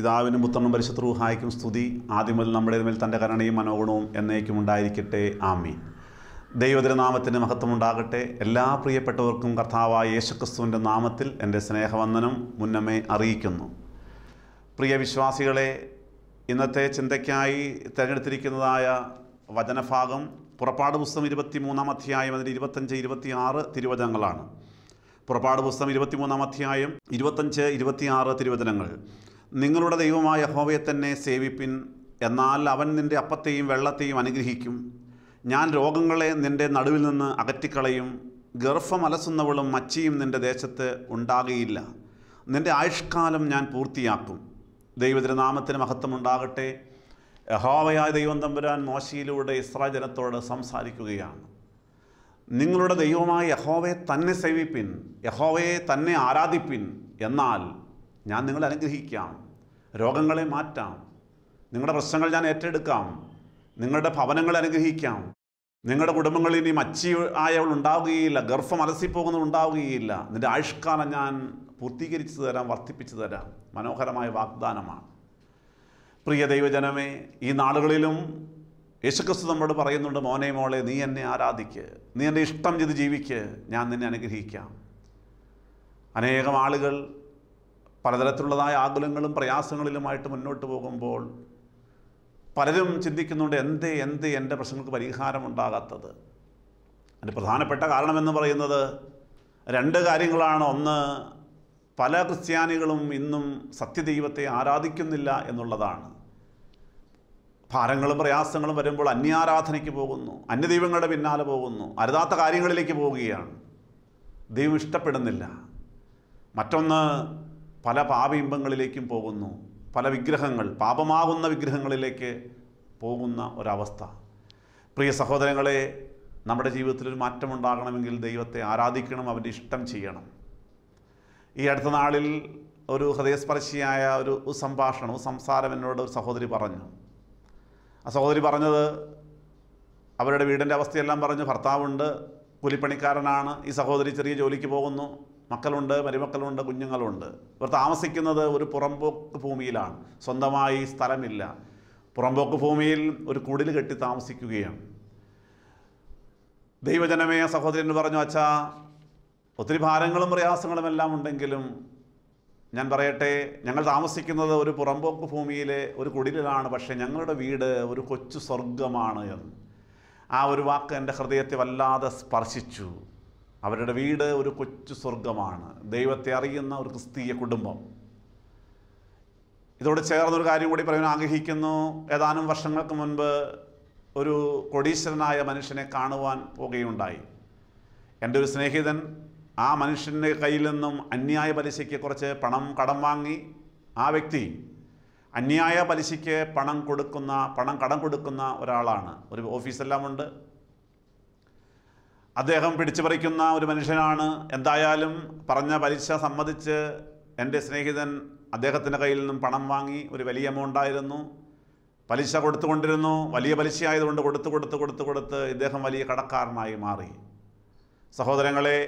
പിതാവിനും പുത്രനും പരിശുദ്ധ റൂഹായ്ക്കും സ്തുതി. ആദ്യം മുതൽ നമ്മുടെ മേൽ തൻ്റെ കരുണയും മനോഗുണവും എന്നേക്കും ഉണ്ടായിരിക്കട്ടെ. ആമീൻ. ദൈവതിരുനാമത്തിന് മഹത്വമുണ്ടാകട്ടെ. എല്ലാ പ്രിയപ്പെട്ടവർക്കും കർത്താവായ യേശുക്രിസ്തുവിൻ്റെ നാമത്തിൽ എൻ്റെ സ്നേഹവന്ദനം മുന്നമേ അറിയിക്കുന്നു. പ്രിയ വിശ്വാസികളെ, ഇന്നത്തെ ചിന്തയ്ക്കായി തിരഞ്ഞെടുത്തിരിക്കുന്നതായ വചനഭാഗം പുറപ്പാട് പുസ്തകം 23-ാം അധ്യായം അതിൻ്റെ 25-26 തിരുവചനങ്ങളാണ്. പുറപ്പാട് പുസ്തകം 23-ാം അധ്യായം 25-26 തിരുവചനങ്ങൾ. നിങ്ങളുടെ ദൈവമായ യഹോവയെ തന്നെ സേവിപ്പിൻ, എന്നാൽ അവൻ നിൻ്റെ അപ്പത്തെയും വെള്ളത്തെയും അനുഗ്രഹിക്കും. ഞാൻ രോഗങ്ങളെ നിൻ്റെ നടുവിൽ നിന്ന് അകറ്റിക്കളയും. ഗർഭം അലസുന്നവളും മച്ചിയും നിൻ്റെ ദേശത്ത് ഉണ്ടാകുകയില്ല. നിൻ്റെ ആയുഷ്കാലം ഞാൻ പൂർത്തിയാക്കും. ദൈവതിരുനാമത്തിന് മഹത്വമുണ്ടാകട്ടെ. യഹോവയായ ദൈവം തമ്പുരാൻ മോശയിലൂടെ ഇസ്രായേൽ ജനത്തോട് സംസാരിക്കുകയാണ്. നിങ്ങളുടെ ദൈവമായ യഹോവയെ തന്നെ സേവിപ്പിൻ, യഹോവയെ തന്നെ ആരാധിപ്പിൻ, എന്നാൽ ഞാൻ നിങ്ങളെ അനുഗ്രഹിക്കാം, രോഗങ്ങളെ മാറ്റാം, നിങ്ങളുടെ പ്രശ്നങ്ങൾ ഞാൻ ഏറ്റെടുക്കാം, നിങ്ങളുടെ ഭവനങ്ങളെ അനുഗ്രഹിക്കാം, നിങ്ങളുടെ കുടുംബങ്ങളിൽ ഇനി മച്ചി ആയവൾ ഉണ്ടാവുകയില്ല, ഗർഭം അലസിപ്പോകുന്നത് ഉണ്ടാവുകയില്ല, നിൻ്റെ ആയുഷ്കാലം ഞാൻ പൂർത്തീകരിച്ചു തരാം, വർദ്ധിപ്പിച്ചു തരാം. മനോഹരമായ വാഗ്ദാനമാണ്. പ്രിയ ദൈവജനമേ, ഈ നാളുകളിലും യേശുക്രിസ്തു നമ്മോട് പറയുന്നുണ്ട്, മോനെ മോളെ, നീ എന്നെ ആരാധിക്ക്, നീ എൻ്റെ ഇഷ്ടം ചെയ്ത് ജീവിക്ക്, ഞാൻ നിന്നെ അനുഗ്രഹിക്കാം. അനേകം ആളുകൾ പലതരത്തിലുള്ളതായ ആകുലങ്ങളും പ്രയാസങ്ങളിലുമായിട്ട് മുന്നോട്ട് പോകുമ്പോൾ പലരും ചിന്തിക്കുന്നുണ്ട്, എൻ്റെ പ്രശ്നങ്ങൾക്ക് പരിഹാരമുണ്ടാകാത്തത്. അതിൻ്റെ പ്രധാനപ്പെട്ട കാരണമെന്ന് പറയുന്നത് രണ്ട് കാര്യങ്ങളാണ്. ഒന്ന്, പല ക്രിസ്ത്യാനികളും ഇന്നും സത്യദൈവത്തെ ആരാധിക്കുന്നില്ല എന്നുള്ളതാണ്. ഭാരങ്ങളും പ്രയാസങ്ങളും വരുമ്പോൾ അന്യാരാധനയ്ക്ക് പോകുന്നു, അന്യദൈവങ്ങളുടെ പിന്നാലെ പോകുന്നു, അരുതാത്ത കാര്യങ്ങളിലേക്ക് പോവുകയാണ്. ദൈവം ഇഷ്ടപ്പെടുന്നില്ല. മറ്റൊന്ന്, പല പാപഇമ്പങ്ങളിലേക്കും പോകുന്നു, പല വിഗ്രഹങ്ങൾ, പാപമാകുന്ന വിഗ്രഹങ്ങളിലേക്ക് പോകുന്ന ഒരവസ്ഥ. പ്രിയ സഹോദരങ്ങളെ, നമ്മുടെ ജീവിതത്തിലൊരു മാറ്റമുണ്ടാകണമെങ്കിൽ ദൈവത്തെ ആരാധിക്കണം, അവൻ്റെ ഇഷ്ടം ചെയ്യണം. ഈ അടുത്ത നാളിൽ ഒരു ഹൃദയസ്പർശിയായ ഒരു സംസാരം എന്നോട് ഒരു സഹോദരി പറഞ്ഞു. ആ സഹോദരി പറഞ്ഞത്, അവരുടെ വീടിൻ്റെ അവസ്ഥയെല്ലാം പറഞ്ഞു. ഭർത്താവുണ്ട്, കൂലിപ്പണിക്കാരനാണ്. ഈ സഹോദരി ചെറിയ ജോലിക്ക് പോകുന്നു, മക്കളുണ്ട്, മരുമക്കളുണ്ട്, കുഞ്ഞുങ്ങളുണ്ട്. ഇവർ താമസിക്കുന്നത് ഒരു പുറമ്പോക്ക് ഭൂമിയിലാണ്, സ്വന്തമായി സ്ഥലമില്ല. പുറമ്പോക്ക് ഭൂമിയിൽ ഒരു കുടിൽ കെട്ടി താമസിക്കുകയാണ്. ദൈവജനമേ, സഹോദരൻ പറഞ്ഞു, അച്ഛാ, ഒത്തിരി ഭാരങ്ങളും പ്രയാസങ്ങളും എല്ലാം ഉണ്ടെങ്കിലും ഞാൻ പറയട്ടെ, ഞങ്ങൾ താമസിക്കുന്നത് ഒരു പുറമ്പോക്ക് ഭൂമിയിലെ ഒരു കുടിലാണ്, പക്ഷേ ഞങ്ങളുടെ വീട് ഒരു കൊച്ചു സ്വർഗമാണ് എന്ന്. ആ ഒരു വാക്ക് എൻ്റെ ഹൃദയത്തെ വല്ലാതെ സ്പർശിച്ചു. അവരുടെ വീട് ഒരു കൊച്ചു സ്വർഗമാണ്, ദൈവത്തെ അറിയുന്ന ഒരു ക്രിസ്തീയ കുടുംബം. ഇതോട് ചേർന്നൊരു കാര്യം കൂടി പറയാൻ ആഗ്രഹിക്കുന്നു. ഏതാനും വർഷങ്ങൾക്ക് മുൻപ് ഒരു കോടീശ്വരനായ മനുഷ്യനെ കാണുവാൻ പോകുകയുണ്ടായി. എൻ്റെ ഒരു സ്നേഹിതൻ ആ മനുഷ്യൻ്റെ കയ്യിൽ നിന്നും അന്യായ പലിശയ്ക്ക് കുറച്ച് പണം കടം വാങ്ങി. ആ വ്യക്തി അന്യായ പലിശയ്ക്ക് പണം കടം കൊടുക്കുന്ന ഒരാളാണ്. ഒരു ഓഫീസെല്ലാം ഉണ്ട്. അദ്ദേഹം പിടിച്ചു പറിക്കുന്ന ഒരു മനുഷ്യനാണ്. എന്തായാലും പറഞ്ഞ പലിശ സമ്മതിച്ച് എൻ്റെ സ്നേഹിതൻ അദ്ദേഹത്തിൻ്റെ കയ്യിൽ നിന്നും പണം വാങ്ങി. ഒരു വലിയ എമൗണ്ടായിരുന്നു. പലിശ കൊടുത്തുകൊണ്ടിരുന്നു. വലിയ പലിശയായതുകൊണ്ട് കൊടുത്ത് ഇദ്ദേഹം വലിയ കടക്കാരനായി മാറി. സഹോദരങ്ങളെ,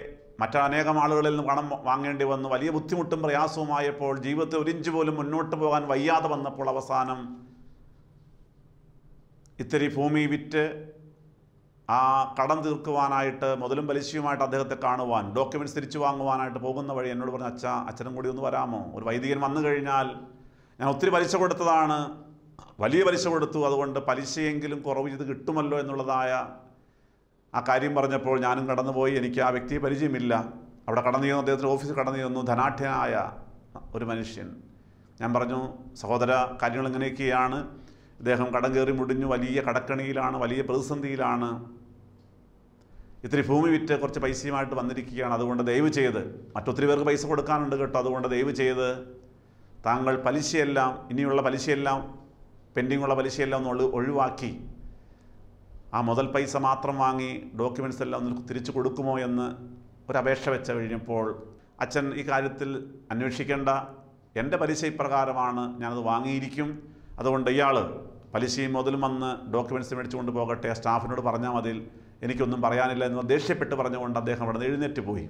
മറ്റനേകം ആളുകളിൽ നിന്ന് പണം വാങ്ങേണ്ടി വന്നു. വലിയ ബുദ്ധിമുട്ടും പ്രയാസവുമായപ്പോൾ, ജീവിതത്തിൽ ഒരിഞ്ച് പോലും മുന്നോട്ട് പോകാൻ വയ്യാതെ വന്നപ്പോൾ, അവസാനം ഇത്തിരി ഭൂമി വിറ്റ് ആ കടം തീർക്കുവാനായിട്ട്, മുതലും പലിശയുമായിട്ട് അദ്ദേഹത്തെ കാണുവാൻ, ഡോക്യുമെൻറ്റ്സ് തിരിച്ചു വാങ്ങുവാനായിട്ട് പോകുന്ന വഴി എന്നോട് പറഞ്ഞു, അച്ഛനും കൂടി ഒന്ന് വരാമോ? ഒരു വൈദികൻ വന്നു കഴിഞ്ഞാൽ, ഞാൻ ഒത്തിരി പലിശ കൊടുത്തതാണ്, വലിയ പലിശ കൊടുത്തു, അതുകൊണ്ട് പലിശയെങ്കിലും കുറവ് ചെയ്ത് കിട്ടുമല്ലോ എന്നുള്ളതായ ആ കാര്യം പറഞ്ഞപ്പോൾ ഞാനും കടന്നുപോയി. എനിക്ക് ആ വ്യക്തിയെ പരിചയമില്ല. അവിടെ കടന്നു ചെന്നു, അദ്ദേഹത്തിൻ്റെ ഓഫീസിൽ കടന്നു ചെന്നു. ധനാഢ്യനായ ഒരു മനുഷ്യൻ. ഞാൻ പറഞ്ഞു, സഹോദര, കാര്യങ്ങൾ ഇങ്ങനെയൊക്കെയാണ്. ഇദ്ദേഹം കടം കയറി മുടിഞ്ഞു, വലിയ കടക്കണിയിലാണ്, വലിയ പ്രതിസന്ധിയിലാണ്. ഇത്തിരി ഭൂമി വിറ്റ് കുറച്ച് പൈസയുമായിട്ട് വന്നിരിക്കുകയാണ്. അതുകൊണ്ട് ദയവ് ചെയ്ത്, മറ്റൊത്തിരി പേർക്ക് പൈസ കൊടുക്കാനുണ്ട് കേട്ടോ, അതുകൊണ്ട് ദയവ് ചെയ്ത് താങ്കൾ പലിശയെല്ലാം, ഇനിയുള്ള പലിശയെല്ലാം, പെൻഡിങ്ങുള്ള പലിശയെല്ലാം ഒന്ന് ഒഴിവാക്കി ആ മുതൽ പൈസ മാത്രം വാങ്ങി ഡോക്യുമെൻറ്റ്സ് എല്ലാം ഒന്ന് തിരിച്ചു കൊടുക്കുമോ എന്ന് ഒരു അപേക്ഷ വെച്ച് കഴിഞ്ഞപ്പോൾ, അച്ഛൻ ഈ കാര്യത്തിൽ അന്വേഷിക്കേണ്ട, എൻ്റെ പലിശ ഇപ്രകാരമാണ്, ഞാനത് വാങ്ങിയിരിക്കും, അതുകൊണ്ട് ഇയാൾ പലിശയും മുതലും വന്ന് ഡോക്യുമെൻറ്റ്സ് മേടിച്ചുകൊണ്ട് പോകട്ടെ, സ്റ്റാഫിനോട് പറഞ്ഞാൽ മതി, എനിക്കൊന്നും പറയാനില്ല എന്ന് ദേഷ്യപ്പെട്ട് പറഞ്ഞുകൊണ്ട് അദ്ദേഹം അവിടെ നിന്ന് എഴുന്നേറ്റ് പോയി.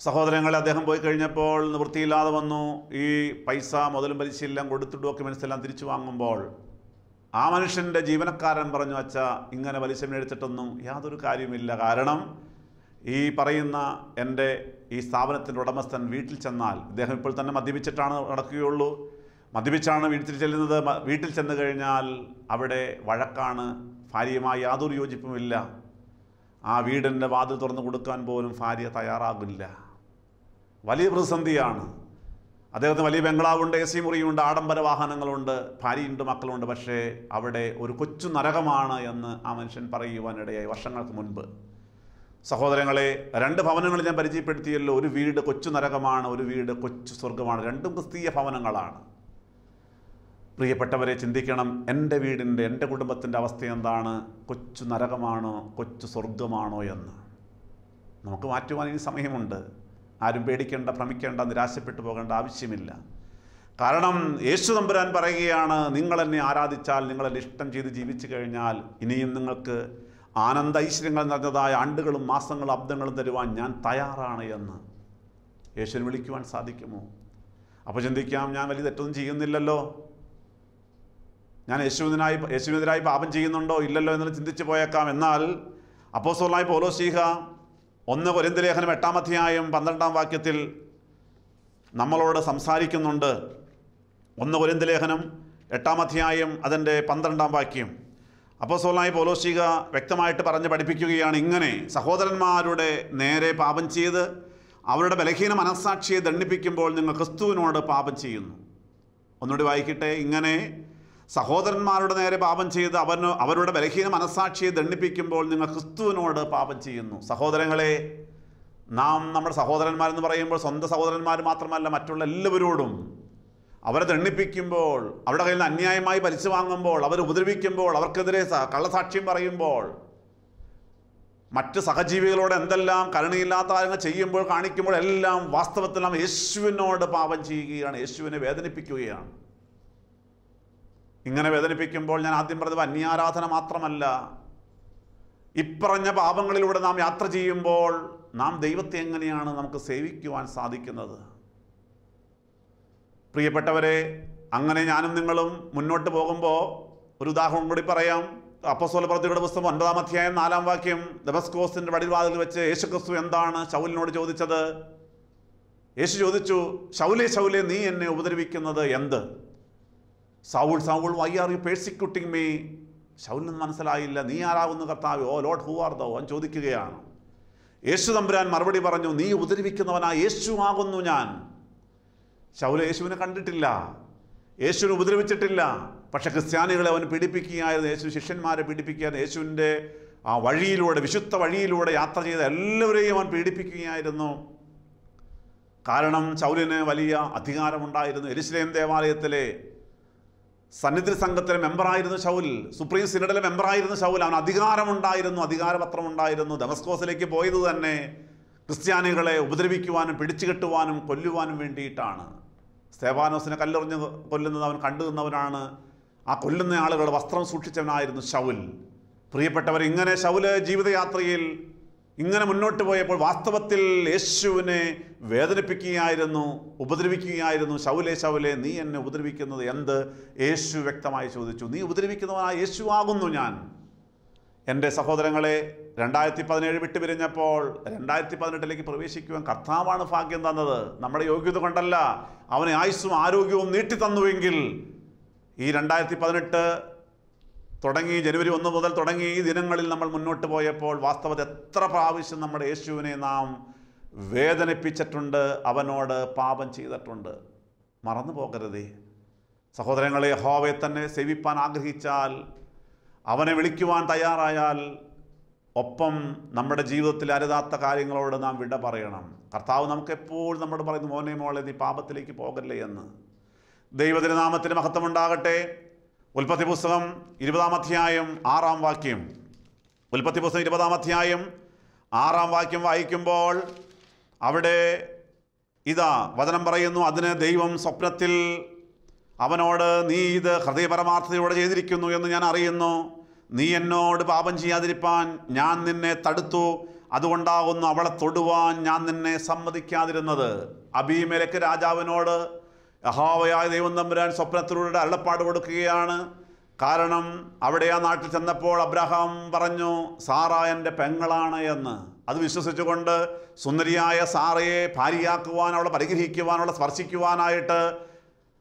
സഹോദരങ്ങളെ, അദ്ദേഹം പോയി കഴിഞ്ഞപ്പോൾ നിവൃത്തിയില്ലാതെ വന്നു. ഈ പൈസ മുതലും പലിശയെല്ലാം കൊടുത്ത് ഡോക്യുമെൻറ്റ്സ് എല്ലാം തിരിച്ചു വാങ്ങുമ്പോൾ ആ മനുഷ്യൻ്റെ ജീവനക്കാരൻ പറഞ്ഞു, അച്ഛാ, ഇങ്ങനെ പലിശ മേടിച്ചിട്ടൊന്നും യാതൊരു കാര്യമില്ല. കാരണം ഈ പറയുന്ന എൻ്റെ ഈ സ്ഥാപനത്തിൻ്റെ ഉടമസ്ഥൻ വീട്ടിൽ ചെന്നാൽ, ഇദ്ദേഹം ഇപ്പോൾ തന്നെ മദ്യപിച്ചിട്ടാണ് നടക്കുകയുള്ളൂ, മദ്യപിച്ചാണ് വീട്ടിൽ ചെല്ലുന്നത്. വീട്ടിൽ ചെന്ന് കഴിഞ്ഞാൽ അവിടെ വഴക്കാണ്, ഭാര്യയുമായി യാതൊരു യോജിപ്പുമില്ല. ആ വീടിൻ്റെ വാതിൽ തുറന്നു കൊടുക്കാൻ പോലും ഭാര്യ തയ്യാറാകില്ല. വലിയ പ്രതിസന്ധിയാണ്. അദ്ദേഹത്തിന് വലിയ ബംഗ്ലാവുണ്ട്, AC മുറിയുണ്ട്, ആഡംബര വാഹനങ്ങളുണ്ട്, ഭാര്യയുണ്ട്, മക്കളുണ്ട്. പക്ഷേ അവിടെ ഒരു കൊച്ചു നരകമാണ് എന്ന് ആ മനുഷ്യൻ പറയുവാനിടയായി വർഷങ്ങൾക്ക് മുൻപ്. സഹോദരങ്ങളെ, 2 ഭവനങ്ങൾ ഞാൻ പരിചയപ്പെടുത്തിയല്ലോ. ഒരു വീട് കൊച്ചു നരകമാണ്, ഒരു വീട് കൊച്ചു സ്വർഗമാണ്. രണ്ടും ക്രിസ്തീയ ഭവനങ്ങളാണ്. പ്രിയപ്പെട്ടവരെ, ചിന്തിക്കണം, എൻ്റെ വീടിൻ്റെ, എൻ്റെ കുടുംബത്തിൻ്റെ അവസ്ഥ എന്താണ്? കൊച്ചു നരകമാണോ കൊച്ചു സ്വർഗമാണോ എന്ന് നമുക്ക് മാറ്റുവാൻ ഇനി സമയമുണ്ട്. ആരും പേടിക്കേണ്ട, ഭ്രമിക്കേണ്ട, നിരാശപ്പെട്ടു പോകേണ്ട ആവശ്യമില്ല. കാരണം യേശു തമ്പുരാൻ പറയുകയാണ്, നിങ്ങളെന്നെ ആരാധിച്ചാൽ, നിങ്ങളെന്നെ ഇഷ്ടം ചെയ്ത് ജീവിച്ചു കഴിഞ്ഞാൽ ഇനിയും നിങ്ങൾക്ക് ആനന്ദ ഐശ്വര്യങ്ങൾ നിറഞ്ഞതായ ആണ്ടുകളും മാസങ്ങളും അബ്ദങ്ങളും തരുവാൻ ഞാൻ തയ്യാറാണ് എന്ന് യേശുവിനെ വിളിക്കുവാൻ സാധിക്കുമോ? അപ്പോൾ ചിന്തിക്കാം, ഞാൻ വലിയ തെറ്റൊന്നും ചെയ്യുന്നില്ലല്ലോ, ഞാൻ യേശുവിനെതിരായി പാപം ചെയ്യുന്നുണ്ടോ ഇല്ലല്ലോ എന്നുള്ള ചിന്തിച്ച് പോയേക്കാം. എന്നാൽ അപ്പോസ്തലനായ പൗലോസ്ലീഹ 1 കൊരിന്ത്യർ ലേഖനം 8-ാം അധ്യായം 12-ാം വാക്യത്തിൽ നമ്മളോട് സംസാരിക്കുന്നുണ്ട്. 1 കൊരിന്ത്യർ ലേഖനം 8-ാം അധ്യായം അതിൻ്റെ 12-ാം വാക്യം അപ്പോസ്തലനായ പൗലോസ്ലീഹ വ്യക്തമായിട്ട് പറഞ്ഞ് പഠിപ്പിക്കുകയാണ്. ഇങ്ങനെ സഹോദരന്മാരുടെ നേരെ പാപം ചെയ്ത് അവരുടെ ബലഹീന മനസ്സാക്ഷിയെ ദണ്ഡിപ്പിക്കുമ്പോൾ നിങ്ങൾ ക്രിസ്തുവിനോട് പാപം ചെയ്യുന്നു. ഒന്നുകൂടി വായിക്കട്ടെ. ഇങ്ങനെ സഹോദരന്മാരുടെ നേരെ പാപം ചെയ്ത് അവരുടെ ബലഹീന മനസ്സാക്ഷിയെ ദണ്ഡിപ്പിക്കുമ്പോൾ നിങ്ങൾ ക്രിസ്തുവിനോട് പാപം ചെയ്യുന്നു. സഹോദരങ്ങളെ, നാം നമ്മുടെ സഹോദരന്മാരെന്ന് പറയുമ്പോൾ സ്വന്തം സഹോദരന്മാർ മാത്രമല്ല, മറ്റുള്ള എല്ലാവരോടും അവരെ ദണ്ഡിപ്പിക്കുമ്പോൾ, അവരുടെ കയ്യിൽ നിന്ന് അന്യായമായി പലിശ വാങ്ങുമ്പോൾ, അവർ ഉപദ്രവിക്കുമ്പോൾ, അവർക്കെതിരെ കള്ളസാക്ഷ്യം പറയുമ്പോൾ, മറ്റ് സഹജീവികളോട് എന്തെല്ലാം കരുണയില്ലാത്ത കാര്യങ്ങൾ ചെയ്യുമ്പോൾ, കാണിക്കുമ്പോൾ എല്ലാം വാസ്തവത്തിൽ നാം യേശുവിനോട് പാപം ചെയ്യുകയാണ്, യേശുവിനെ വേദനിപ്പിക്കുകയാണ്. ഇങ്ങനെ വേദനിപ്പിക്കുമ്പോൾ ഞാൻ ആദ്യം പറഞ്ഞത് അന്യാരാധന മാത്രമല്ല, ഇപ്പറഞ്ഞ പാപങ്ങളിലൂടെ നാം യാത്ര ചെയ്യുമ്പോൾ നാം ദൈവത്തെ എങ്ങനെയാണ് നമുക്ക് സേവിക്കുവാൻ സാധിക്കുന്നത്? പ്രിയപ്പെട്ടവരെ, അങ്ങനെ ഞാനും നിങ്ങളും മുന്നോട്ട് പോകുമ്പോൾ ഒരു ഉദാഹരണം കൂടി പറയാം. അപ്പോസ്തലപ്രവൃത്തികളുടെ പുസ്തകം 9-ാം അധ്യായം 4-ാം വാക്യം, ദമസ്കോസിൻ്റെ പടിവാതിൽ വെച്ച് യേശുക്രിസ്തു എന്താണ് ശൗലിനോട് ചോദിച്ചത്? യേശു ചോദിച്ചു, ശൗലേ ശൗലേ, നീ എന്നെ ഉപദ്രവിക്കുന്നത് എന്ത്? Saul Saul, why are you persecuting me? ശൗലിന് മനസ്സിലായില്ല, നീ ആരാകുന്നു കർത്താവേ? O Lord, who are thou? അവൻ ചോദിക്കുകയാണ്. യേശു തമ്പുരാൻ മറുപടി പറഞ്ഞു, നീ ഉപദ്രവിക്കുന്നവനാ യേശു ആകുന്നു ഞാൻ. ശൗല് യേശുവിനെ കണ്ടിട്ടില്ല, യേശുവിനെ ഉപദ്രവിച്ചിട്ടില്ല. പക്ഷെ ക്രിസ്ത്യാനികളെ അവൻ പീഡിപ്പിക്കുകയായിരുന്നു, യേശു ശിഷ്യന്മാരെ പീഡിപ്പിക്കുകയായിരുന്നു, യേശുവിൻ്റെ ആ വഴിയിലൂടെ, വിശുദ്ധ വഴിയിലൂടെ യാത്ര ചെയ്ത എല്ലാവരെയും അവൻ പീഡിപ്പിക്കുകയായിരുന്നു. കാരണം ശൗലിന് വലിയ അധികാരമുണ്ടായിരുന്നു. യെരുശലേം ദേവാലയത്തിലെ സന്നിധി സംഘത്തിലെ മെമ്പറായിരുന്നു ശൗൽ, സുപ്രീം സിനഡിലെ മെമ്പറായിരുന്നു ശൗൽ. അവൻ അധികാരമുണ്ടായിരുന്നു, അധികാരപത്രമുണ്ടായിരുന്നു. ദമസ്കോസിലേക്ക് പോയത് തന്നെ ക്രിസ്ത്യാനികളെ ഉപദ്രവിക്കുവാനും പിടിച്ചുകെട്ടുവാനും കൊല്ലുവാനും വേണ്ടിയിട്ടാണ്. സ്തേഫാനോസിനെ കല്ലെറിഞ്ഞ് കൊല്ലുന്നത് അവൻ കണ്ടു നിന്നവനാണ്. ആ കൊല്ലുന്ന ആളുകളുടെ വസ്ത്രം സൂക്ഷിച്ചവനായിരുന്നു ശൗൽ. പ്രിയപ്പെട്ടവർ, ഇങ്ങനെ ശൗല് ജീവിതയാത്രയിൽ ഇങ്ങനെ മുന്നോട്ട് പോയപ്പോൾ വാസ്തവത്തിൽ യേശുവിനെ വേദനിപ്പിക്കുകയായിരുന്നു, ഉപദ്രവിക്കുകയായിരുന്നു. ശൗലേ ശൗലേ, നീ എന്നെ ഉപദ്രവിക്കുന്നത് എന്ത്? യേശു വ്യക്തമായി ചോദിച്ചു, നീ ഉപദ്രവിക്കുന്നവനായ യേശു ആകുന്നു ഞാൻ. എൻ്റെ സഹോദരങ്ങളെ, 2017 വിട്ടുപിരിഞ്ഞപ്പോൾ 2018 പ്രവേശിക്കുവാൻ കർത്താവാണ് ഭാഗ്യം തന്നത്. നമ്മുടെ യോഗ്യത കൊണ്ടല്ല, അവനെ ആയുസ്സും ആരോഗ്യവും നീട്ടി തന്നുവെങ്കിൽ ഈ 2018 തുടങ്ങി, ജനുവരി 1 മുതൽ തുടങ്ങി ഈ ദിനങ്ങളിൽ നമ്മൾ മുന്നോട്ട് പോയപ്പോൾ വാസ്തവത്തിൽ എത്ര പ്രാവശ്യം നമ്മുടെ യേശുവിനെ നാം വേദനിപ്പിച്ചിട്ടുണ്ട്, അവനോട് പാപം ചെയ്തിട്ടുണ്ട്. മറന്നു പോകരുതേ സഹോദരങ്ങളെ. യഹോവയെ തന്നെ സേവിപ്പാൻ ആഗ്രഹിച്ചാൽ, അവനെ വിളിക്കുവാൻ തയ്യാറായാൽ, ഒപ്പം നമ്മുടെ ജീവിതത്തിൽ അരുതാത്ത കാര്യങ്ങളോട് നാം വിട പറയണം. കർത്താവ് നമുക്ക് എപ്പോഴും നമ്മോട് പറയുന്നു, മോനെ മോളെ, നീ പാപത്തിലേക്ക് പോകല്ലേ എന്ന്. ദൈവത്തിൻ്റെ നാമത്തിന് മഹത്വമുണ്ടാകട്ടെ. ഉൽപ്പത്തി പുസ്തകം 20-ാം അധ്യായം 6-ാം വാക്യം, ഉൽപ്പത്തി പുസ്തകം 20-ാം അധ്യായം 6-ാം വാക്യം വായിക്കുമ്പോൾ അവിടെ ഇതാ വചനം പറയുന്നു, അതിന് ദൈവം സ്വപ്നത്തിൽ അവനോട്, നീ ഇത് ഹൃദയപരമാർത്ഥതയോടെ ചെയ്തിരിക്കുന്നു എന്ന് ഞാൻ അറിയുന്നു. നീ എന്നോട് പാപം ചെയ്യാതിരിപ്പാൻ ഞാൻ നിന്നെ തടുത്തു. അതുകൊണ്ടാകുന്നു അവളെ തൊടുവാൻ ഞാൻ നിന്നെ സമ്മതിക്കാതിരുന്നത്. അബീമേലെക്ക് രാജാവിനോട് യഹോവയായ ദൈവം തമ്പുരാൻ സ്വപ്നത്തിലൂടെ അരുളപ്പാട് കൊടുക്കുകയാണ്. കാരണം അവിടെ ആ നാട്ടിൽ ചെന്നപ്പോൾ അബ്രഹാം പറഞ്ഞു, സാറ എൻ്റെ പെങ്ങളാണ് എന്ന്. അത് വിശ്വസിച്ചുകൊണ്ട് സുന്ദരിയായ സാറയെ ഭാര്യയാക്കുവാൻ, അവളെ പരിഗ്രഹിക്കുവാൻ, അവളെ സ്പർശിക്കുവാനായിട്ട്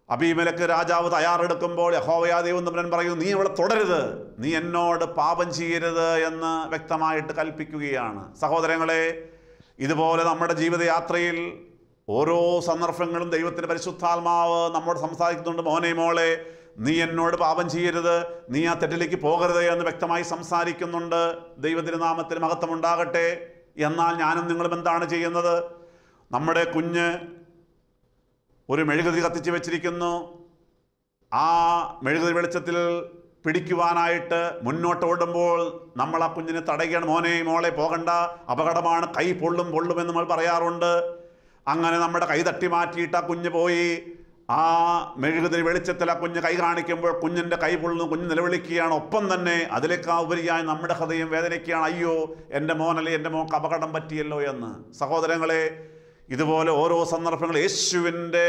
അബീമേലെക്ക് രാജാവ് തയ്യാറെടുക്കുമ്പോൾ യഹോവയായ ദൈവം തമ്പുരാൻ പറയുന്നു, നീ അവളെ തുടരുത്, നീ എന്നോട് പാപം ചെയ്യരുത് എന്ന് വ്യക്തമായിട്ട് കൽപ്പിക്കുകയാണ്. സഹോദരങ്ങളെ, ഇതുപോലെ നമ്മുടെ ജീവിതയാത്രയിൽ ഓരോ സന്ദർഭങ്ങളും ദൈവത്തിൻ്റെ പരിശുദ്ധാത്മാവ് നമ്മോട് സംസാരിക്കുന്നുണ്ട്. മോനെ മോളെ, നീ എന്നോട് പാപം ചെയ്യരുത്, നീ ആ തെറ്റിലേക്ക് പോകരുത് എന്ന് വ്യക്തമായി സംസാരിക്കുന്നുണ്ട്. ദൈവത്തിൻ്റെ നാമത്തിന് മഹത്വം ഉണ്ടാകട്ടെ. എന്നാൽ ഞാനും നിങ്ങളും എന്താണ് ചെയ്യുന്നത്? നമ്മുടെ കുഞ്ഞ് ഒരു മെഴുകുതിരി കത്തിച്ച് വെച്ചിരിക്കുന്നു. ആ മെഴുകുതിരി വെളിച്ചത്തിൽ പിടിക്കുവാനായിട്ട് മുന്നോട്ട് ഓടുമ്പോൾ നമ്മൾ ആ കുഞ്ഞിനെ തടയുകയാണ്. മോനെ മോളെ പോകണ്ട, അപകടമാണ്, കൈ പൊള്ളും എന്ന് നമ്മൾ പറയാറുണ്ട്. അങ്ങനെ നമ്മുടെ കൈ തട്ടി മാറ്റിയിട്ട് ആ കുഞ്ഞ് പോയി ആ മെഴുകുതിരി വെളിച്ചത്തിൽ ആ കുഞ്ഞ് കൈ കാണിക്കുമ്പോൾ കുഞ്ഞിൻ്റെ കൈ പൊള്ളുന്നു, കുഞ്ഞ് നിലവിളിക്കുകയാണ്. ഒപ്പം തന്നെ അതിലേക്കാ ഉപരിയായി നമ്മുടെ ഹൃദയം വേദനിക്കുകയാണ്, അയ്യോ എൻ്റെ മോനല്ലേ, എൻ്റെ മോൾക്ക് അപകടം പറ്റിയല്ലോ എന്ന്. സഹോദരങ്ങളെ, ഇതുപോലെ ഓരോ സന്ദർഭങ്ങൾ യേശുവിൻ്റെ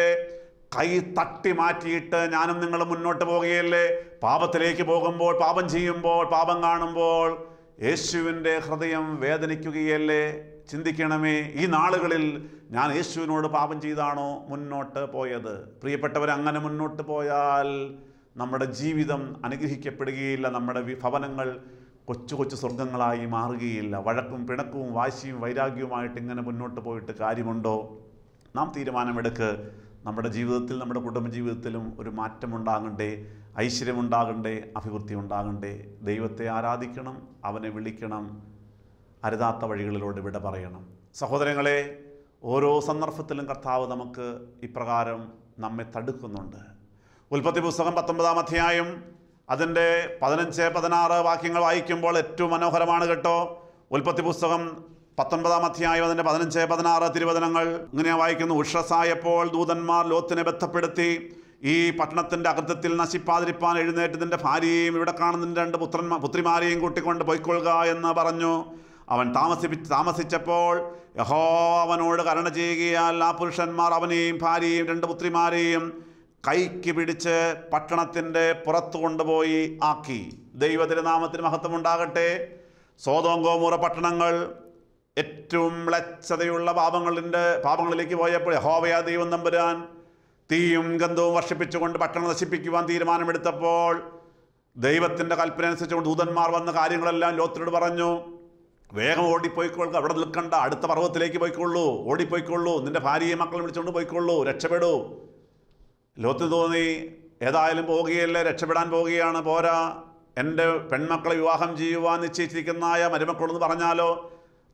കൈ തട്ടി മാറ്റിയിട്ട് ഞാനും നിങ്ങളും മുന്നോട്ട് പോവുകയല്ലേ? പാപത്തിലേക്ക് പോകുമ്പോൾ, പാപം ചെയ്യുമ്പോൾ, പാപം കാണുമ്പോൾ യേശുവിൻ്റെ ഹൃദയം വേദനിക്കുകയല്ലേ? ചിന്തിക്കണമേ, ഈ നാളുകളിൽ ഞാൻ യേശുവിനോട് പാപം ചെയ്താണോ മുന്നോട്ട് പോയത്? പ്രിയപ്പെട്ടവർ, അങ്ങനെ മുന്നോട്ട് പോയാൽ നമ്മുടെ ജീവിതം അനുഗ്രഹിക്കപ്പെടുകയില്ല. നമ്മുടെ ഭവനങ്ങൾ കൊച്ചു കൊച്ചു സ്വർഗങ്ങളായി മാറുകയില്ല. വഴക്കും പിണക്കവും വാശിയും വൈരാഗ്യവുമായിട്ട് ഇങ്ങനെ മുന്നോട്ട് പോയിട്ട് കാര്യമുണ്ടോ? നാം തീരുമാനമെടുക്ക്. നമ്മുടെ ജീവിതത്തിൽ, നമ്മുടെ കുടുംബജീവിതത്തിലും ഒരു മാറ്റമുണ്ടാകണ്ടേ, ഐശ്വര്യമുണ്ടാകണ്ടേ, അഭിവൃദ്ധി ഉണ്ടാകണ്ടേ. ദൈവത്തെ ആരാധിക്കണം, അവനെ വിളിക്കണം, അരുതാത്ത വഴികളിലൂടെ വിട പറയണം. സഹോദരങ്ങളെ, ഓരോ സന്ദർഭത്തിലും കർത്താവ് നമുക്ക് ഇപ്രകാരം നമ്മെ തടുക്കുന്നുണ്ട്. ഉൽപ്പത്തി പുസ്തകം 19-ാം അധ്യായം അതിൻ്റെ 15-16 വാക്യങ്ങൾ വായിക്കുമ്പോൾ ഏറ്റവും മനോഹരമാണ് കേട്ടോ. ഉൽപ്പത്തി പുസ്തകം 19-ാം അധ്യായം അതിൻ്റെ 15-16 തിരുവചനങ്ങൾ ഇങ്ങനെയാണ് വായിക്കുന്നു. ഉഷസായപ്പോൾ ദൂതന്മാർ ലോത്തിനെ ബന്ധപ്പെടുത്തി, ഈ പട്ടണത്തിൻ്റെ അകൃത്യത്തിൽ നശിപ്പാതിരിപ്പാൻ എഴുന്നേറ്റ് നിന്റെ ഭാര്യയെയും ഇവിടെ കാണുന്ന 2 പുത്രിമാരെയും കൂട്ടിക്കൊണ്ട് പൊയ്ക്കൊള്ളുക എന്ന് പറഞ്ഞു. അവൻ താമസിച്ചപ്പോൾ യഹോവ അവനോട് കരുണ ചെയ്യുകയാൽ ആ പുരുഷന്മാർ അവനെയും ഭാര്യയെയും 2 പുത്രിമാരെയും കൈക്ക് പിടിച്ച് പട്ടണത്തിൻ്റെ പുറത്തു കൊണ്ടുപോയി ആക്കി. ദൈവതിരുനാമത്തിന് മഹത്വം ഉണ്ടാകട്ടെ. സോദോം ഗോമോറ പട്ടണങ്ങൾ ഏറ്റവും മ്ലേച്ഛതയുള്ള പാപങ്ങളിലേക്ക് പോയപ്പോൾ യഹോവയാ ദൈവം തമ്പുരാൻ തീയും ഗന്ധവും വർഷിപ്പിച്ചുകൊണ്ട് പട്ടണം നശിപ്പിക്കുവാൻ തീരുമാനമെടുത്തപ്പോൾ ദൈവത്തിൻ്റെ കൽപ്പന അനുസരിച്ചുകൊണ്ട് ദൂതന്മാർ വന്ന കാര്യങ്ങളെല്ലാം ലോത്തിനോട് പറഞ്ഞു. വേഗം ഓടിപ്പോയിക്കൊള്ളുക, അവിടെ നിൽക്കണ്ട, അടുത്ത പർവ്വതത്തിലേക്ക് പോയിക്കൊള്ളൂ, ഓടിപ്പോയിക്കൊള്ളൂ, നിന്റെ ഭാര്യയും മക്കളും വിളിച്ചുകൊണ്ട് പോയിക്കൊള്ളൂ, രക്ഷപ്പെടൂ. ലോത്തിന് തോന്നി, ഏതായാലും പോവുകയല്ലേ, രക്ഷപ്പെടാൻ പോവുകയാണ്, പോരാ, എൻ്റെ പെൺമക്കളെ വിവാഹം ചെയ്യുവാൻ നിശ്ചയിച്ചിരിക്കുന്നതായ മരുമക്കളെന്ന് പറഞ്ഞാലോ.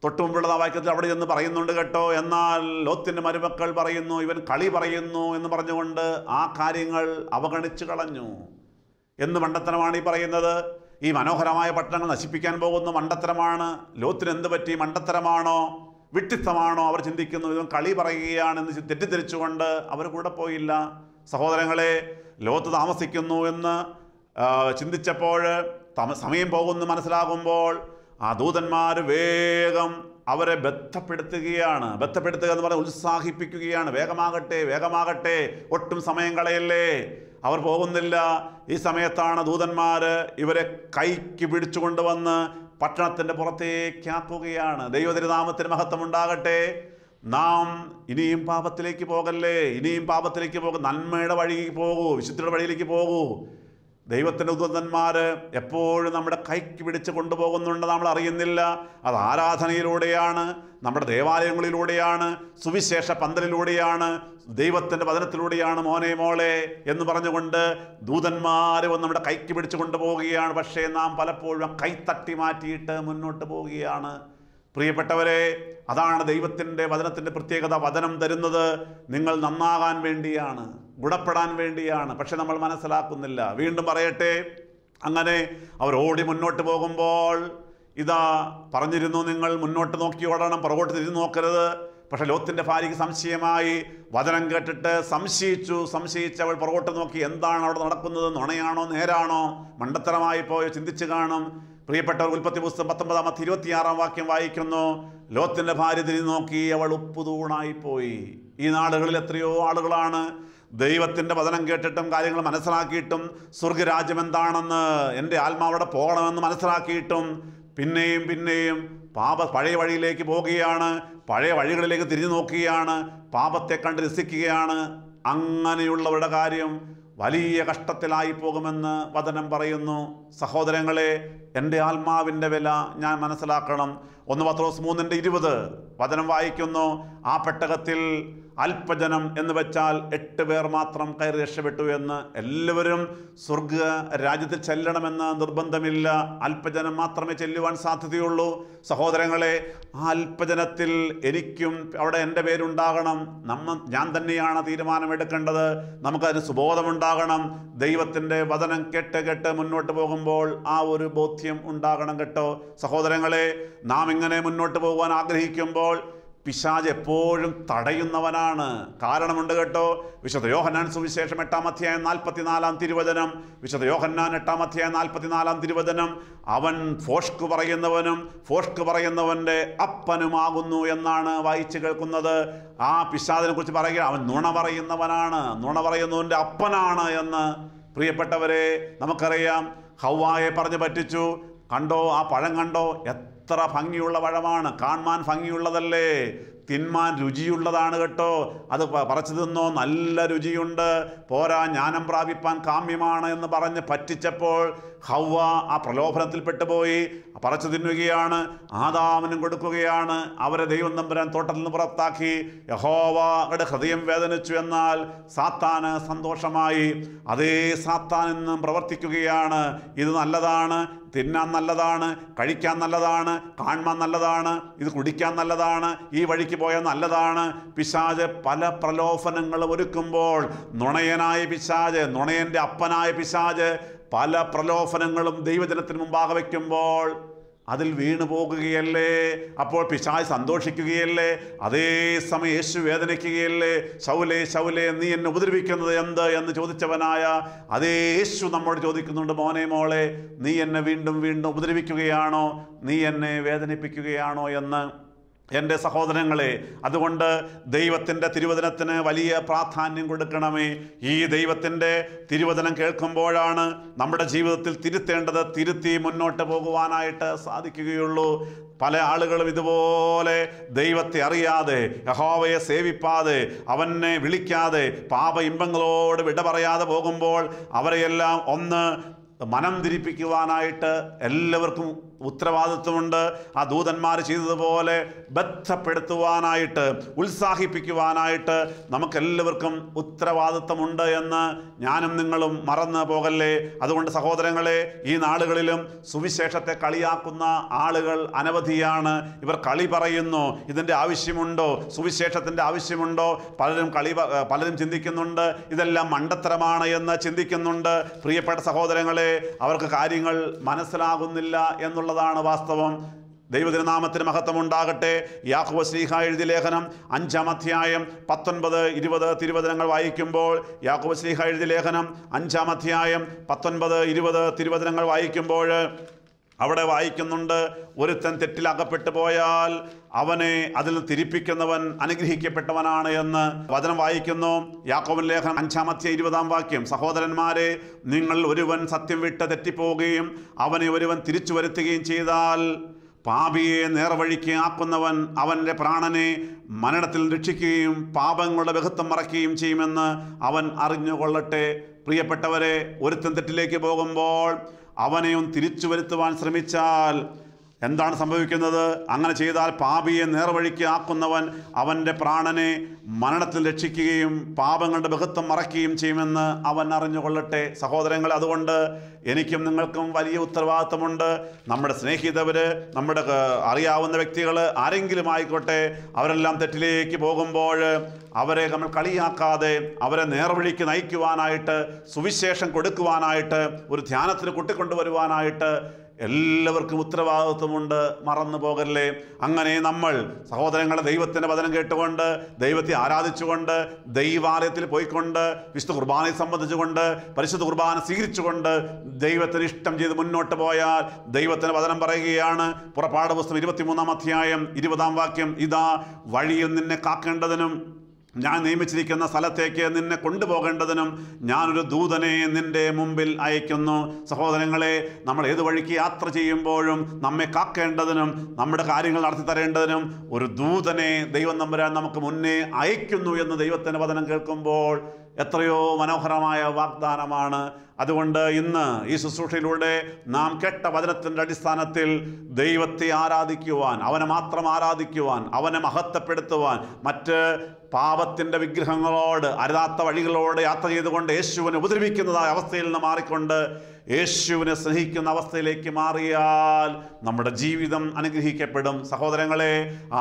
തൊട്ടു മുമ്പുള്ള വാക്യത്തിൽ അവിടെ ചെന്ന് പറയുന്നുണ്ട് കേട്ടോ. എന്നാൽ ലോത്തിൻ്റെ മരുമക്കൾ പറയുന്നു, ഇവൻ കളി പറയുന്നു എന്ന് പറഞ്ഞുകൊണ്ട് ആ കാര്യങ്ങൾ അവഗണിച്ചു കളഞ്ഞു. എന്ത് മണ്ടത്തരമാണ് ഈ പറയുന്നത്? ഈ മനോഹരമായ പട്ടണങ്ങൾ നശിപ്പിക്കാൻ പോകുന്ന മണ്ടത്തരമാണ്. ലോത്തിന് എന്ത് പറ്റി? മണ്ടത്തരമാണോ, വിഡ്ഢിത്തമാണോ? അവർ ചിന്തിക്കുന്നു ഇവൻ കളി പറയുകയാണെന്ന് തെറ്റിദ്ധരിച്ചുകൊണ്ട് അവർ കൂടെ പോയില്ല. സഹോദരങ്ങളെ, ലോത്ത് താമസിക്കുന്നു എന്ന് ചിന്തിച്ചപ്പോൾ സമയം പോകുന്നു മനസ്സിലാകുമ്പോൾ ആ ദൂതന്മാർ വേഗം അവരെ ബന്ധപ്പെടുത്തുകയാണ്. ബന്ധപ്പെടുത്തുക എന്ന് പറഞ്ഞാൽ ഉത്സാഹിപ്പിക്കുകയാണ്. വേഗമാകട്ടെ, വേഗമാകട്ടെ, ഒട്ടും സമയം കളയല്ലേ. അവർ പോകുന്നില്ല. ഈ സമയത്താണ് ദൂതന്മാർ ഇവരെ കൈക്ക് പിടിച്ചുകൊണ്ടുവന്ന് പട്ടണത്തിൻ്റെ പുറത്തേക്കാക്കുകയാണ്. ദൈവതിരുനാമത്തിന് മഹത്വം ഉണ്ടാകട്ടെ. നാം ഇനിയും പാപത്തിലേക്ക് പോകല്ലേ, ഇനിയും പാപത്തിലേക്ക് പോകും. നന്മയുടെ വഴിക്ക് പോകൂ, വിശുദ്ധിയുടെ വഴിയിലേക്ക് പോകൂ. ദൈവത്തിൻ്റെ ദൂതന്മാർ എപ്പോഴും നമ്മുടെ കൈക്ക് പിടിച്ച് കൊണ്ടുപോകുന്നുണ്ട്, നമ്മൾ അറിയുന്നില്ല. അത് ആരാധനയിലൂടെയാണ്, നമ്മുടെ ദേവാലയങ്ങളിലൂടെയാണ്, സുവിശേഷ പന്തലിലൂടെയാണ്, ദൈവത്തിൻ്റെ വചനത്തിലൂടെയാണ്. മോനെ മോളെ എന്ന് പറഞ്ഞുകൊണ്ട് ദൂതന്മാർ വന്ന് നമ്മുടെ കൈക്ക് പിടിച്ച് കൊണ്ടുപോവുകയാണ്. പക്ഷേ നാം പലപ്പോഴും കൈ തട്ടി മാറ്റിയിട്ട് മുന്നോട്ട് പോവുകയാണ്. പ്രിയപ്പെട്ടവരെ, അതാണ് ദൈവത്തിൻ്റെ വചനത്തിൻ്റെ പ്രത്യേകത. വചനം തരുന്നത് നിങ്ങൾ നന്നാകാൻ വേണ്ടിയാണ്, ഗുണപ്പെടാൻ വേണ്ടിയാണ്. പക്ഷെ നമ്മൾ മനസ്സിലാക്കുന്നില്ല. വീണ്ടും പറയട്ടെ, അങ്ങനെ അവർ ഓടി മുന്നോട്ട് പോകുമ്പോൾ ഇതാ പറഞ്ഞിരുന്നു, നിങ്ങൾ മുന്നോട്ട് നോക്കി ഓടണം, പുറകോട്ട് തിരിഞ്ഞു നോക്കരുത്. പക്ഷെ ലോത്തിൻ്റെ ഭാര്യയ്ക്ക് സംശയമായി. വചനം കേട്ടിട്ട് സംശയിച്ചവൾ പുറകോട്ട് നോക്കി. എന്താണ് അവിടെ നടക്കുന്നത്? നുണയാണോ നേരാണോ? മണ്ടത്തരമായി പോയോ? ചിന്തിച്ചു കാണും. പ്രിയപ്പെട്ടവർ, ഉൽപ്പത്തി പുസ്തകം 19-26 വാക്യം വായിക്കുന്നു. ലോത്തിന്റെ ഭാര്യ തിരിഞ്ഞു നോക്കി, അവൾ ഉപ്പുതൂണായി പോയി. ഈ നാടുകളിൽ എത്രയോ ആളുകളാണ് ദൈവത്തിൻ്റെ വചനം കേട്ടിട്ടും കാര്യങ്ങൾ മനസ്സിലാക്കിയിട്ടും സ്വർഗരാജ്യം എന്താണെന്ന്, എൻ്റെ ആത്മാവിടെ പോകണമെന്ന് മനസ്സിലാക്കിയിട്ടും പിന്നെയും പിന്നെയും പഴയ വഴിയിലേക്ക് പോവുകയാണ്, പഴയ വഴികളിലേക്ക് തിരിഞ്ഞു നോക്കുകയാണ്, പാപത്തെ കണ്ട് രസിക്കുകയാണ്. അങ്ങനെയുള്ളവരുടെ കാര്യം വലിയ കഷ്ടത്തിലായി പോകുമെന്ന് വചനം പറയുന്നു. സഹോദരങ്ങളെ, എൻ്റെ ആത്മാവിൻ്റെ വില ഞാൻ മനസ്സിലാക്കണം. 1 പത്രോസ് 3:20 വചനം വായിക്കുന്നു. ആ പെട്ടകത്തിൽ അല്പജനം എന്ന് വെച്ചാൽ 8 പേർ മാത്രം കയറി രക്ഷപ്പെട്ടു എന്ന്. എല്ലാവരും സ്വർഗ രാജ്യത്തിൽ ചെല്ലണമെന്ന് നിർബന്ധമില്ല, അല്പജനം മാത്രമേ ചെല്ലുവാൻ സാധ്യതയുള്ളൂ. സഹോദരങ്ങളെ, ആ അല്പജനത്തിൽ എനിക്കും അവിടെ എൻ്റെ പേരുണ്ടാകണം. ഞാൻ തന്നെയാണ് തീരുമാനമെടുക്കേണ്ടത്. നമുക്കതിന് സുബോധമുണ്ടാകണം. ദൈവത്തിൻ്റെ വചനം കേട്ട് മുന്നോട്ട് പോകുമ്പോൾ ആ ഒരു ബോധ്യം ഉണ്ടാകണം കേട്ടോ. സഹോദരങ്ങളെ, നാം ഇങ്ങനെ മുന്നോട്ട് പോകുവാൻ ആഗ്രഹിക്കുമ്പോൾ പിശാച് എപ്പോഴും തടയുന്നവനാണ്. കാരണമുണ്ട് കേട്ടോ. വിശുദ്ധ യോഹന്നാൻ സുവിശേഷം 8-44 തിരുവചനം, വിശുദ്ധ യോഹന്നാൻ 8-44 തിരുവചനം, അവൻ ഫോഷ്ക് പറയുന്നവൻ്റെ അപ്പനുമാകുന്നു എന്നാണ് വായിച്ചു കേൾക്കുന്നത്. ആ പിശാചിനെ കുറിച്ച് പറയുക, അവൻ നുണ പറയുന്നവനാണ്, നുണ പറയുന്നവൻ്റെ അപ്പനാണ് എന്ന്. പ്രിയപ്പെട്ടവരെ, നമുക്കറിയാം, ഹവ്വായെ പറഞ്ഞു പറ്റിച്ചു. കണ്ടോ, ആ പഴം കണ്ടോ, എത്ര ഭംഗിയുള്ള പഴമാണ്, കാണാൻ ഭംഗിയുള്ളതല്ലേ, തിന്മാൻ രുചിയുള്ളതാണ് കേട്ടോ. അത് പറിച്ചു തിന്നോ, നല്ല രുചിയുണ്ട്, പോരാ ജ്ഞാനം പ്രാപിപ്പാൻ കാമ്യമാണ് എന്ന് പറഞ്ഞ് പറ്റിച്ചപ്പോൾ ഹവ്വ ആ പ്രലോഭനത്തിൽ പെട്ടുപോയി, പറിച്ചു തിന്നുകയാണ്, ആദാമിനും കൊടുക്കുകയാണ്. അവരെ ദൈവം തമ്പുരാൻ തോട്ടത്തിൽ നിന്ന് പുറത്താക്കി. യഹോവയുടെ ഹൃദയം വേദനിച്ചു, എന്നാൽ സാത്താന് സന്തോഷമായി. അതേ സാത്താൻ ഇന്നും പ്രവർത്തിക്കുകയാണ്. ഇത് നല്ലതാണ്, തിന്നാൻ നല്ലതാണ്, കഴിക്കാൻ നല്ലതാണ്, കാണാൻ നല്ലതാണ്, ഇത് കുടിക്കാൻ നല്ലതാണ്, ഈ വഴിക്ക് പോയാൽ നല്ലതാണ്. പിശാച് പല പ്രലോഭനങ്ങളും ഒരുക്കുമ്പോൾ, നുണയനായ പിശാച്, നുണയൻ്റെ അപ്പനായ പിശാച് പല പ്രലോഭനങ്ങളും ദൈവജനത്തിന് മുമ്പാകെ വയ്ക്കുമ്പോൾ അതിൽ വീണു പോകുകയല്ലേ? അപ്പോൾ പിശാച് സന്തോഷിക്കുകയല്ലേ? അതേസമയം യേശു വേദനിക്കുകയല്ലേ? ശൗലേ ശൗലേ, നീ എന്നെ ഉപദ്രവിക്കുന്നത് എന്ത് എന്ന് ചോദിച്ചവനായ അതേ യേശു നമ്മോട് ചോദിക്കുന്നുണ്ട്, മോനെ മോളെ, നീ എന്നെ വീണ്ടും വീണ്ടും ഉപദ്രവിക്കുകയാണോ? നീ എന്നെ വേദനിപ്പിക്കുകയാണോ എന്ന്. എൻ്റെ സഹോദരങ്ങളെ, അതുകൊണ്ട് ദൈവത്തിൻ്റെ തിരുവചനത്തിന് വലിയ പ്രാധാന്യം കൊടുക്കണമേ. ഈ ദൈവത്തിൻ്റെ തിരുവചനം കേൾക്കുമ്പോഴാണ് നമ്മുടെ ജീവിതത്തിൽ തിരുത്തേണ്ടത് തിരുത്തി മുന്നോട്ട് പോകുവാനായിട്ട് സാധിക്കുകയുള്ളൂ. പല ആളുകളും ഇതുപോലെ ദൈവത്തെ അറിയാതെ, യഹോവയെ സേവിപ്പാതെ, അവനെ വിളിക്കാതെ, പാപ ഇമ്പങ്ങളോട് വിട പറയാതെ പോകുമ്പോൾ അവരെയെല്ലാം ഒന്ന് മനം തിരിപ്പിക്കുവാനായിട്ട് എല്ലാവർക്കും ഉത്തരവാദിത്വമുണ്ട്. ആ ദൂതന്മാർ ചെയ്തതുപോലെ ബന്ധപ്പെടുത്തുവാനായിട്ട്, ഉത്സാഹിപ്പിക്കുവാനായിട്ട് നമുക്കെല്ലാവർക്കും ഉത്തരവാദിത്വമുണ്ട് എന്ന് ഞാനും നിങ്ങളും മറന്നു പോകല്ലേ. അതുകൊണ്ട് സഹോദരങ്ങളെ, ഈ നാളുകളിലും സുവിശേഷത്തെ കളിയാക്കുന്ന ആളുകൾ അനവധിയാണ്. ഇവർ കളി പറയുന്നു, ഇതിൻ്റെ ആവശ്യമുണ്ടോ, സുവിശേഷത്തിൻ്റെ ആവശ്യമുണ്ടോ? പലരും ചിന്തിക്കുന്നുണ്ട്, ഇതെല്ലാം മണ്ടത്തരമാണ് എന്ന് ചിന്തിക്കുന്നുണ്ട്. പ്രിയപ്പെട്ട സഹോദരങ്ങളെ, അവർക്ക് കാര്യങ്ങൾ മനസ്സിലാകുന്നില്ല എന്നുള്ളതാണ് വാസ്തവം. ദൈവതിരുനാമത്തിന് മഹത്വം ഉണ്ടാകട്ടെ. യാക്കോബ് ശ്ലീഹാ എഴുതിയ ലേഖനം 5-19-20 തിരുവചനങ്ങൾ വായിക്കുമ്പോൾ, യാക്കോബ് ശ്ലീഹാ എഴുതിയ ലേഖനം 5-19-20 തിരുവചനങ്ങൾ വായിക്കുമ്പോൾ അവിടെ വായിക്കുന്നുണ്ട്, ഒരുത്തൻ തെറ്റിലകപ്പെട്ടു പോയാൽ അവനെ അതിൽ തിരിപ്പിക്കുന്നവൻ അനുഗ്രഹിക്കപ്പെട്ടവനാണ് എന്ന് വചനം വായിക്കുന്നു. യാക്കോബിന്റെ ലേഖനം 5-20 വാക്യം, സഹോദരന്മാരെ, നിങ്ങൾ ഒരുവൻ സത്യം വിട്ട് തെറ്റിപ്പോവുകയും അവനെ ഒരുവൻ തിരിച്ചു വരുത്തുകയും ചെയ്താൽ പാപിയെ നേർവഴിക്ക് ആക്കുന്നവൻ അവൻ്റെ പ്രാണനെ മരണത്തിൽ രക്ഷിക്കുകയും പാപങ്ങളുടെ ബഹുത്വം മറയ്ക്കുകയും ചെയ്യുമെന്ന് അവൻ അറിഞ്ഞുകൊള്ളട്ടെ. പ്രിയപ്പെട്ടവരെ, ഒരുത്തൻ തെറ്റിലേക്ക് പോകുമ്പോൾ അവനെയും തിരിച്ചു വരുത്തുവാൻ ശ്രമിച്ചാൽ എന്താണ് സംഭവിക്കുന്നത്? അങ്ങനെ ചെയ്താൽ പാപിയെ നേർവഴിക്ക് ആക്കുന്നവൻ അവൻ്റെ പ്രാണനെ മരണത്തിൽ രക്ഷിക്കുകയും പാപങ്ങളുടെ ബഹുത്വം മറയ്ക്കുകയും ചെയ്യുമെന്ന് അവൻ അറിഞ്ഞുകൊള്ളട്ടെ. സഹോദരങ്ങൾ, അതുകൊണ്ട് എനിക്കും നിങ്ങൾക്കും വലിയ ഉത്തരവാദിത്തമുണ്ട്. നമ്മുടെ സ്നേഹിതവർ, നമ്മുടെ അറിയാവുന്ന വ്യക്തികൾ, ആരെങ്കിലും ആയിക്കോട്ടെ, അവരെല്ലാം തെറ്റിലേക്ക് പോകുമ്പോൾ അവരെ നമ്മൾ കളിയാക്കാതെ അവരെ നേർവഴിക്ക് നയിക്കുവാനായിട്ട്, സുവിശേഷം കൊടുക്കുവാനായിട്ട്, ഒരു ധ്യാനത്തിന് കൂട്ടിക്കൊണ്ടുവരുവാനായിട്ട് എല്ലാവർക്കും ഉത്തരവാദിത്വമുണ്ട്, മറന്നു പോകല്ലേ. അങ്ങനെ നമ്മൾ സഹോദരങ്ങളെ ദൈവത്തിൻ്റെ വചനം കേട്ടുകൊണ്ട്, ദൈവത്തെ ആരാധിച്ചുകൊണ്ട്, ദൈവാലയത്തിൽ പോയിക്കൊണ്ട്, വിശുദ്ധ കുർബാനയെ സംബന്ധിച്ചുകൊണ്ട്, പരിശുദ്ധ കുർബാന സ്വീകരിച്ചുകൊണ്ട് ദൈവത്തിന് ഇഷ്ടം ചെയ്ത് മുന്നോട്ട് പോയാൽ ദൈവത്തിൻ്റെ വചനം പറയുകയാണ്, പുറപ്പാട് പുസ്തകം 23-ാം അധ്യായം 20-ാം വാക്യം, ഇതാ വഴിയിൽ നിന്നെ കാക്കേണ്ടതിനും ഞാൻ നിയമിച്ചിരിക്കുന്ന സ്ഥലത്തേക്ക് നിന്നെ കൊണ്ടുപോകേണ്ടതിനും ഞാനൊരു ദൂതനെ നിന്റെ മുമ്പിൽ അയക്കുന്നു. സഹോദരങ്ങളെ, നമ്മൾ ഏത് വഴിക്ക് യാത്ര ചെയ്യുമ്പോഴും നമ്മെ കാക്കേണ്ടതിനും നമ്മുടെ കാര്യങ്ങൾ നടത്തി തരേണ്ടതിനും ഒരു ദൂതനെ ദൈവം തമ്പുരാൻ നമുക്ക് മുന്നേ അയക്കുന്നു എന്ന് ദൈവത്തിൻ്റെ വചനം കേൾക്കുമ്പോൾ എത്രയോ മനോഹരമായ വാഗ്ദാനമാണ്. അതുകൊണ്ട് ഇന്ന് ഈ ശുശ്രൂഷയിലൂടെ നാം കേട്ട വചനത്തിൻ്റെ അടിസ്ഥാനത്തിൽ ദൈവത്തെ ആരാധിക്കുവാൻ, അവനെ മാത്രം ആരാധിക്കുവാൻ, അവനെ മഹത്വപ്പെടുത്തുവാൻ, മറ്റ് പാപത്തിൻ്റെ വിഗ്രഹങ്ങളോട്, അരുതാത്ത വഴികളോട് യാത്ര ചെയ്തുകൊണ്ട് യേശുവിനെ ഉപദ്രവിക്കുന്നതായ അവസ്ഥയിൽ നിന്ന് മാറിക്കൊണ്ട് യേശുവിനെ സ്നേഹിക്കുന്ന അവസ്ഥയിലേക്ക് മാറിയാൽ നമ്മുടെ ജീവിതം അനുഗ്രഹിക്കപ്പെടും. സഹോദരങ്ങളെ, ആ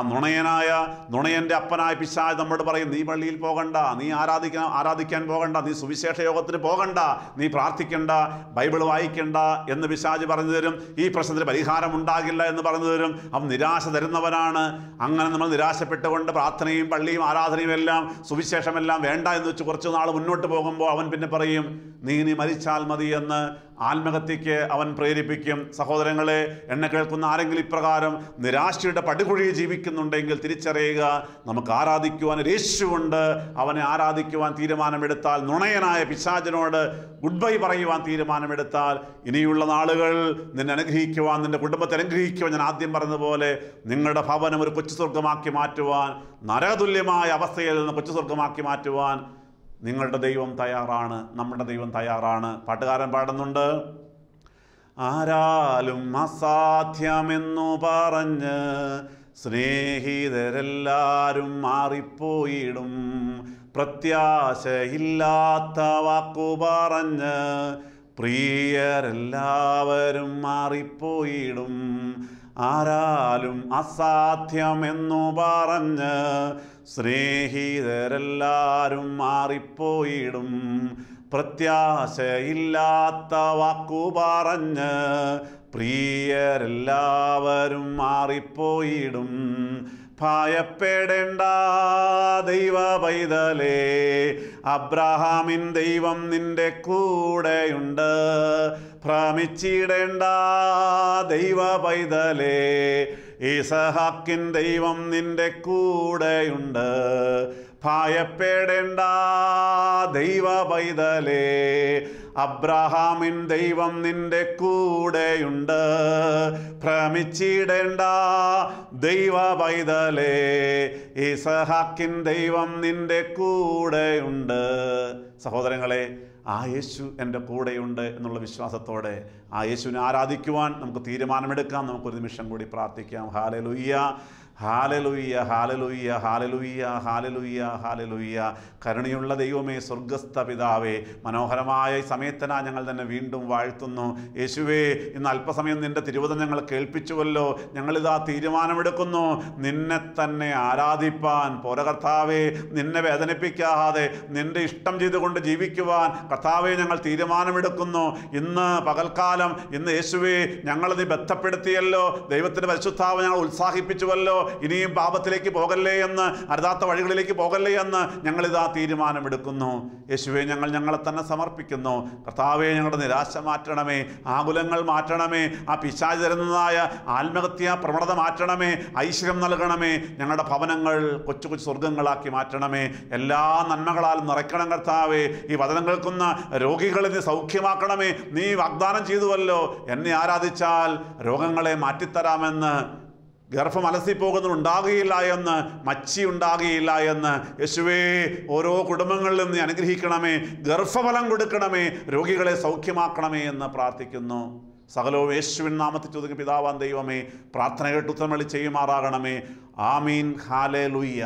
നുണയൻ്റെ അപ്പനായ പിശാച് നമ്മോട് പറയും, നീ പള്ളിയിൽ പോകണ്ട, നീ ആരാധിക്കാൻ പോകണ്ട, നീ സുവിശേഷ യോഗത്തിന് പോകണ്ട, നീ പ്രാർത്ഥിക്കണ്ട, ബൈബിൾ വായിക്കണ്ട എന്ന് പിശാച് പറഞ്ഞു തരും. ഈ പ്രശ്നത്തിന് പരിഹാരം ഉണ്ടാകില്ല എന്ന് പറഞ്ഞു തരും. അവൻ നിരാശ തരുന്നവനാണ്. അങ്ങനെ നമ്മൾ നിരാശപ്പെട്ടുകൊണ്ട് പ്രാർത്ഥനയും പള്ളിയും ആരാധനയും എല്ലാം സുവിശേഷമെല്ലാം വേണ്ട എന്ന് വെച്ച് കുറച്ച് നാൾ മുന്നോട്ട് പോകുമ്പോൾ അവൻ പിന്നെ പറയും, നീ മരിച്ചാൽ മതി എന്ന് ആത്മഹത്യക്ക് അവൻ പ്രേരിപ്പിക്കും. സഹോദരങ്ങളെ, എന്നെ കേൾക്കുന്ന ആരെങ്കിലും ഇപ്രകാരം നിരാശയുടെ പടുകുഴിയിൽ ജീവിക്കുന്നുണ്ടെങ്കിൽ തിരിച്ചറിയുക, നമുക്ക് ആരാധിക്കുവാൻ യേശുവുണ്ട്. അവനെ ആരാധിക്കുവാൻ തീരുമാനമെടുത്താൽ, നുണയനായ പിശാചിനോട് ഗുഡ് ബൈ പറയുവാൻ തീരുമാനമെടുത്താൽ, ഇനിയുള്ള നാളുകൾ നിന്നെ അനുഗ്രഹിക്കുവാൻ, നിന്റെ കുടുംബത്തെ അനുഗ്രഹിക്കുവാൻ, ഞാൻ ആദ്യം പറഞ്ഞതുപോലെ നിങ്ങളുടെ ഭവനം ഒരു കൊച്ചു സ്വർഗമാക്കി മാറ്റുവാൻ, നരകതുല്യമായ അവസ്ഥയിൽ നിന്ന് കൊച്ചു സ്വർഗമാക്കി മാറ്റുവാൻ നിങ്ങളുടെ ദൈവം തയ്യാറാണ്, നമ്മുടെ ദൈവം തയ്യാറാണ്. പാട്ടുകാരൻ പാടുന്നുണ്ട്, ആരാലും അസാധ്യമെന്നു പറഞ്ഞ് സ്നേഹിതരെല്ലാരും മാറിപ്പോയിടും, പ്രത്യാശയില്ലാത്ത വാക്കു പറഞ്ഞ് പ്രിയരെല്ലാവരും മാറിപ്പോയിടും. ആരാലും അസാധ്യമെന്നു പറഞ്ഞ് സ്നേഹിതരെല്ലാരും മാറിപ്പോയിടും, പ്രത്യാശയില്ലാത്ത വാക്കു പറഞ്ഞ് പ്രിയരെല്ലാവരും മാറിപ്പോയിടും. ഭയപ്പെടേണ്ട ദൈവ പൈതലേ, അബ്രഹാമിൻ ദൈവം നിന്റെ കൂടെയുണ്ട്. ഭ്രമിച്ചിടേണ്ട ദൈവ പൈതലേ, ഇസഹാക്കിൻ ദൈവം നിന്റെ കൂടെയുണ്ട്. ഭയപ്പെടേണ്ട ദൈവ പൈതലേ, അബ്രഹാമിൻ ദൈവം നിന്റെ കൂടെയുണ്ട്. ഭ്രമിച്ചിടേണ്ട ദൈവ പൈതലേ, ഇസഹാക്കിൻ ദൈവം നിന്റെ കൂടെയുണ്ട്. സഹോദരങ്ങളെ, ആ യേശു എൻ്റെ കൂടെയുണ്ട് എന്നുള്ള വിശ്വാസത്തോടെ ആ യേശുവിനെ ആരാധിക്കുവാൻ നമുക്ക് തീരുമാനമെടുക്കാം. നമുക്കൊരു നിമിഷം കൂടി പ്രാർത്ഥിക്കാം. ഹല്ലേലൂയ, ഹാലലുയ്യ, ഹാലലുയ്യ, ഹാലലുയ്യ, ഹാലലുയ്യ, ഹാലലുയ്യ. കരുണയുള്ള ദൈവമേ, സ്വർഗസ്ഥ പിതാവേ, മനോഹരമായ ഈ സമയത്തിനാ ഞങ്ങൾ തന്നെ വീണ്ടും വാഴ്ത്തുന്നു. യേശുവേ, ഇന്ന് അല്പസമയം നിൻ്റെ തിരുവചനം ഞങ്ങൾ കേൾപ്പിച്ചുവല്ലോ. ഞങ്ങളിതാ തീരുമാനമെടുക്കുന്നു നിന്നെ തന്നെ ആരാധിപ്പാൻ. പോര കർത്താവേ, നിന്നെ വേദനിപ്പിക്കാതെ നിൻ്റെ ഇഷ്ടം ചെയ്തുകൊണ്ട് ജീവിക്കുവാൻ കർത്താവേ ഞങ്ങൾ തീരുമാനമെടുക്കുന്നു. ഇന്ന് പകൽക്കാലം, ഇന്ന് യേശുവേ ഞങ്ങൾ നീ ബന്ധപ്പെടുത്തിയല്ലോ. ദൈവത്തിൻ്റെ പരിശുദ്ധാത്മാവ് ഞങ്ങൾ ഉത്സാഹിപ്പിച്ചുവല്ലോ. ഇനിയും പാപത്തിലേക്ക് പോകല്ലേ എന്ന്, അരുതാത്ത വഴികളിലേക്ക് പോകല്ലേ എന്ന് ഞങ്ങളിതാ തീരുമാനമെടുക്കുന്നു. യേശുവേ, ഞങ്ങൾ ഞങ്ങളെ തന്നെ സമർപ്പിക്കുന്നു. കർത്താവേ, ഞങ്ങളുടെ നിരാശ മാറ്റണമേ, ആകുലങ്ങൾ മാറ്റണമേ, ആ പിശാച് തരുന്നതായ ആത്മഹത്യാ പ്രവണത മാറ്റണമേ, ഐശ്വര്യം നൽകണമേ, ഞങ്ങളുടെ ഭവനങ്ങൾ കൊച്ചു കൊച്ചു സ്വർഗങ്ങളാക്കി മാറ്റണമേ, എല്ലാ നന്മകളാലും നിറയ്ക്കണം കർത്താവേ. ഈ വചനം കേൾക്കുന്ന രോഗികളെ നീ സൗഖ്യമാക്കണമേ. നീ വാഗ്ദാനം ചെയ്തുവല്ലോ, എന്നെ ആരാധിച്ചാൽ രോഗങ്ങളെ മാറ്റിത്തരാമെന്ന്. ഗർഭം അലസിപ്പോകുന്നുണ്ടാകുകയില്ല എന്ന്, മച്ചി ഉണ്ടാകുകയില്ല എന്ന്. യേശുവേ, ഓരോ കുടുംബങ്ങളിലും നീ അനുഗ്രഹിക്കണമേ, ഗർഭഫലം കൊടുക്കണമേ, രോഗികളെ സൗഖ്യമാക്കണമേ എന്ന് പ്രാർത്ഥിക്കുന്നു. സകലവും യേശുവിൻ നാമത്തിൽ ചോദിക്കുന്ന പിതാവാൻ ദൈവമേ, പ്രാർത്ഥന കേട്ട് ഉത്തരം ചെയ്യുമാറാകണമേ. ആമീൻ. ഹല്ലേലൂയ.